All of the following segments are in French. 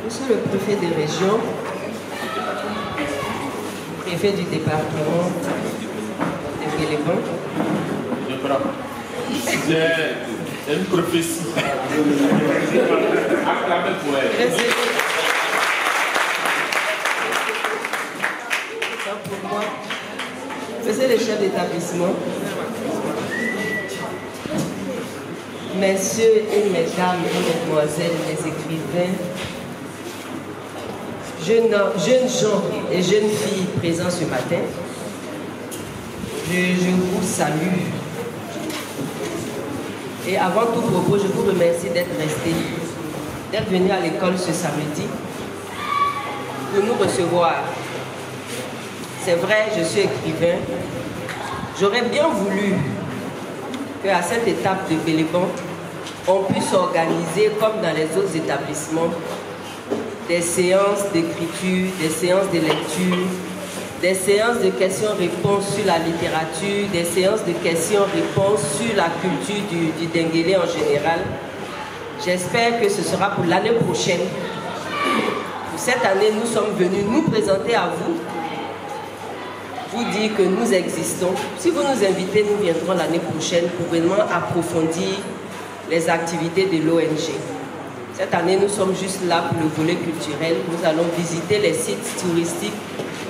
Monsieur le préfet de région, préfet du département de Béléban. Je prends. C'est une prophétie. Acclamez pour elle. Pour moi, monsieur le chef d'établissement, messieurs et mesdames et mesdemoiselles les écrivains, jeunes gens et jeunes filles présents ce matin, je vous salue. Et avant tout propos, je vous remercie d'être restés, d'être venus à l'école ce samedi pour nous recevoir. C'est vrai, je suis écrivain. J'aurais bien voulu qu'à cette étape de Béléban, on puisse organiser, comme dans les autres établissements, des séances d'écriture, des séances de lecture, des séances de questions-réponses sur la littérature, des séances de questions-réponses sur la culture du Denguélé en général. J'espère que ce sera pour l'année prochaine. Pour cette année, nous sommes venus nous présenter à vous, vous dire que nous existons. Si vous nous invitez, nous viendrons l'année prochaine pour vraiment approfondir les activités de l'ONG. Cette année, nous sommes juste là pour le volet culturel. Nous allons visiter les sites touristiques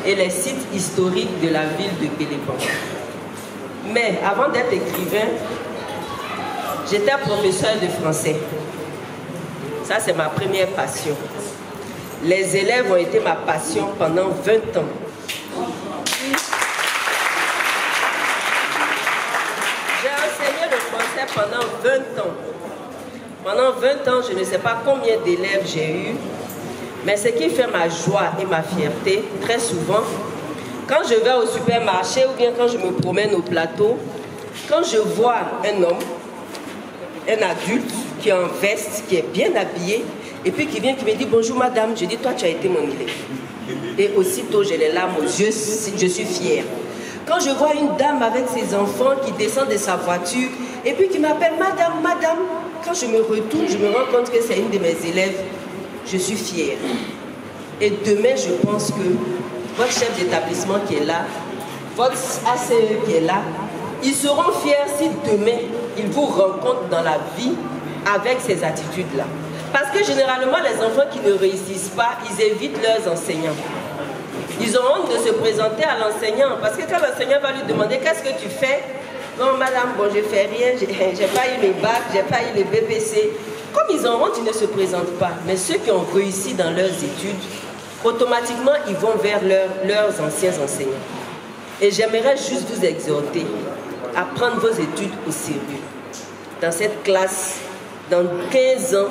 et les sites historiques de la ville de Béléban. Mais avant d'être écrivain, j'étais professeur de français. Ça, c'est ma première passion. Les élèves ont été ma passion pendant 20 ans. J'ai enseigné le français pendant 20 ans. Pendant 20 ans, je ne sais pas combien d'élèves j'ai eu, mais ce qui fait ma joie et ma fierté, très souvent, quand je vais au supermarché ou bien quand je me promène au plateau, quand je vois un homme, un adulte qui est en veste, qui est bien habillé, et puis qui vient, qui me dit « Bonjour madame », je dis « Toi, tu as été mon élève ». Et aussitôt, j'ai les larmes aux yeux, je suis fière. Quand je vois une dame avec ses enfants qui descend de sa voiture, et puis qui m'appelle « Madame, madame », quand je me retourne, je me rends compte que c'est une de mes élèves, je suis fière. Et demain, je pense que votre chef d'établissement qui est là, votre ACE qui est là, ils seront fiers si demain, ils vous rencontrent dans la vie avec ces attitudes-là. Parce que généralement, les enfants qui ne réussissent pas, ils évitent leurs enseignants. Ils ont honte de se présenter à l'enseignant. Parce que quand l'enseignant va lui demander « Qu'est-ce que tu fais ?» Non, madame, bon, je fais rien, j'ai pas eu les bacs, j'ai pas eu les BPC. Comme ils ont honte, ils ne se présentent pas. Mais ceux qui ont réussi dans leurs études, automatiquement, ils vont vers leurs anciens enseignants. Et j'aimerais juste vous exhorter à prendre vos études au sérieux. Dans cette classe, dans 15 ans,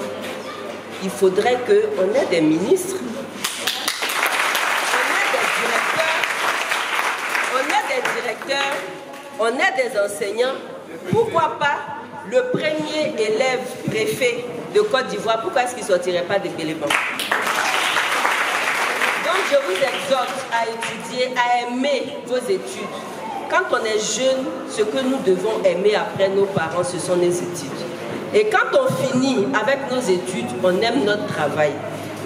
il faudrait qu'on ait des ministres, on ait des directeurs, on ait des enseignants. Pourquoi pas le premier élève préfet de Côte d'Ivoire, pourquoi est-ce qu'il ne sortirait pas de Béléban? Donc je vous exhorte à étudier, à aimer vos études. Quand on est jeune, ce que nous devons aimer après nos parents, ce sont les études. Et quand on finit avec nos études, on aime notre travail.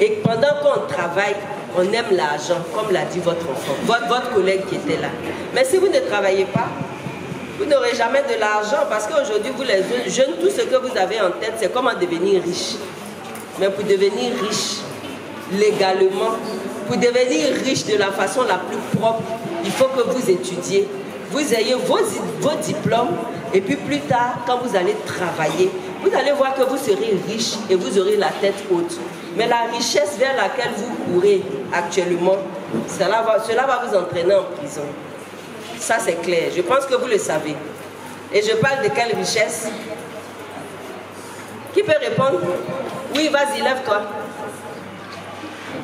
Et pendant qu'on travaille, on aime l'argent, comme l'a dit votre enfant, votre collègue qui était là. Mais si vous ne travaillez pas, vous n'aurez jamais de l'argent parce qu'aujourd'hui, vous les jeunes, tout ce que vous avez en tête, c'est comment devenir riche. Mais pour devenir riche, légalement, pour devenir riche de la façon la plus propre, il faut que vous étudiez, vous ayez vos diplômes et puis plus tard, quand vous allez travailler, vous allez voir que vous serez riche et vous aurez la tête haute. Mais la richesse vers laquelle vous courez actuellement, cela va vous entraîner en prison. Ça, c'est clair. Je pense que vous le savez. Et je parle de quelle richesse? Qui peut répondre? Oui, vas-y, lève-toi.